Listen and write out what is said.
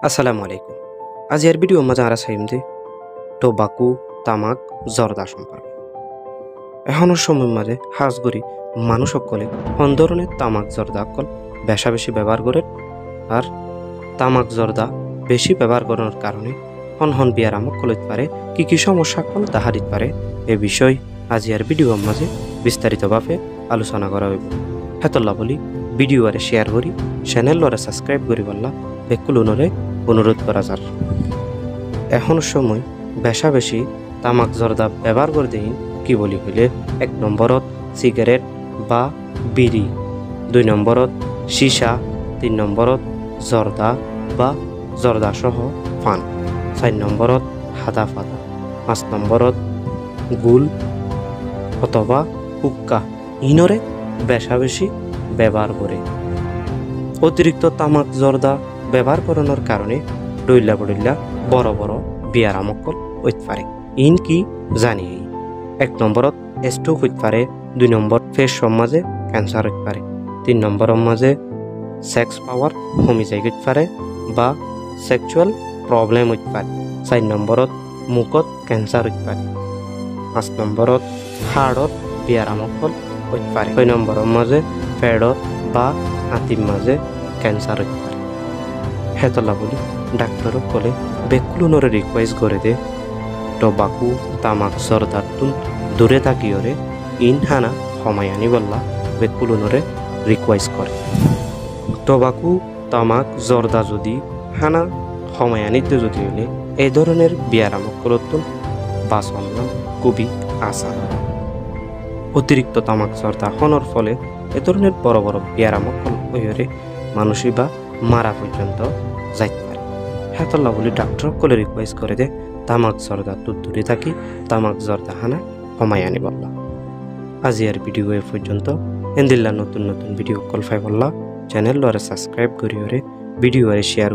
আসসালামু আলাইকুম। আজকের ভিডিও মজা আরা চাইমদে টোবাকু তামাক জর্দা সম্পর্কে। এখনের সময় মাঝে হাজ করি মানুষ সকলে হন ধরনের তামাক জর্দা অকল বেশা বেশি ব্যবহার করে আর তামাক জর্দা বেশি ব্যবহার করার কারণে হন হন বিয়ার আমক কলিত পারে কি সমস্যা কল তাহা দিতে পারে এ বিষয় আজকের ভিডিও মাঝে বিস্তারিতভাবে আলোচনা করা হইব। হেতল্লা বলি ভিডিও আরে শেয়ার করি চ্যানেল আরে সাবস্ক্রাইব করি বললা বেকুলনরে অনুরোধ করা যার। এখন সময় বেশা বেশি তামাক জর্দা ব্যবহার করে দিন কি বলি হইলে 1 নম্বরত সিগারেট বা বিড়ি, 2 নম্বরত সীসা, 3 নম্বরত জর্দা বা জর্দা সহ পান, 4 নম্বরত হাদা ফাদা, 5 নম্বরত গুল অথবা হুক্কা ইনরে বেশা বেশি ব্যবহার করে। অতিরিক্ত তামাক জর্দা ব্যবহার করানোর কারণে ডইলা বড়িল্লা বড় বড় বিয়ার আমকল হইতে পারে। ইন কি জানি 1 নম্বরত স্ট্রোক হইতে পারে, 2 নম্বর ফেস সমাজে ক্যান্সার হইতে পারে, 3 নম্বরের মাঝে সেক্স পাওয়ার কমি যাইতে পারে বা সেক্সুয়াল প্রবলেম হইতে পারে, 4 নম্বরত মুখত ক্যান্সার হইতে পারে, 5 নম্বরত হাড়ত বিয়ার আমকল হইতে পারে, 6 নম্বরের মাঝে পেটত বা হাতির মাঝে ক্যান্সার হইতে পারে। হেতলা বলি ডাক্তার কলে বেকুলনরে রিকোয়েস্ট করে দে টোবাকু তামাক জর্দার তুন দূরে থাকিওরে ইন হানা হমায়ানি বললা বেকুলনরে রিকোয়েস্ট করে। টোবাকু তামাক জর্দা যদি হানা হমায়ানিতে যদি হইলে এই ধরনের বিয়ার আমকলতুন বাঁচন খুবই আসান। অতিরিক্ত তামাক জর্দা হওয়ার ফলে এ ধরনের বড় বড় বিয়ার আমকল হইরে মানুষই বা মারা পর্যন্ত যাইতে পারে। হেতল্লা বলি ডাক্তার কলে রিকোয়েস্ট করে দে তামাক জর্দা তুর দূরে থাকি তামাক জর্দা হানা কমাই আনি বললা। আজি আর ভিডিও এ পর্যন্ত এন্দিল্লা নতুন নতুন ভিডিও কল ফাই বললা চ্যানেল সাবস্ক্রাইব করি ভিডিও শেয়ার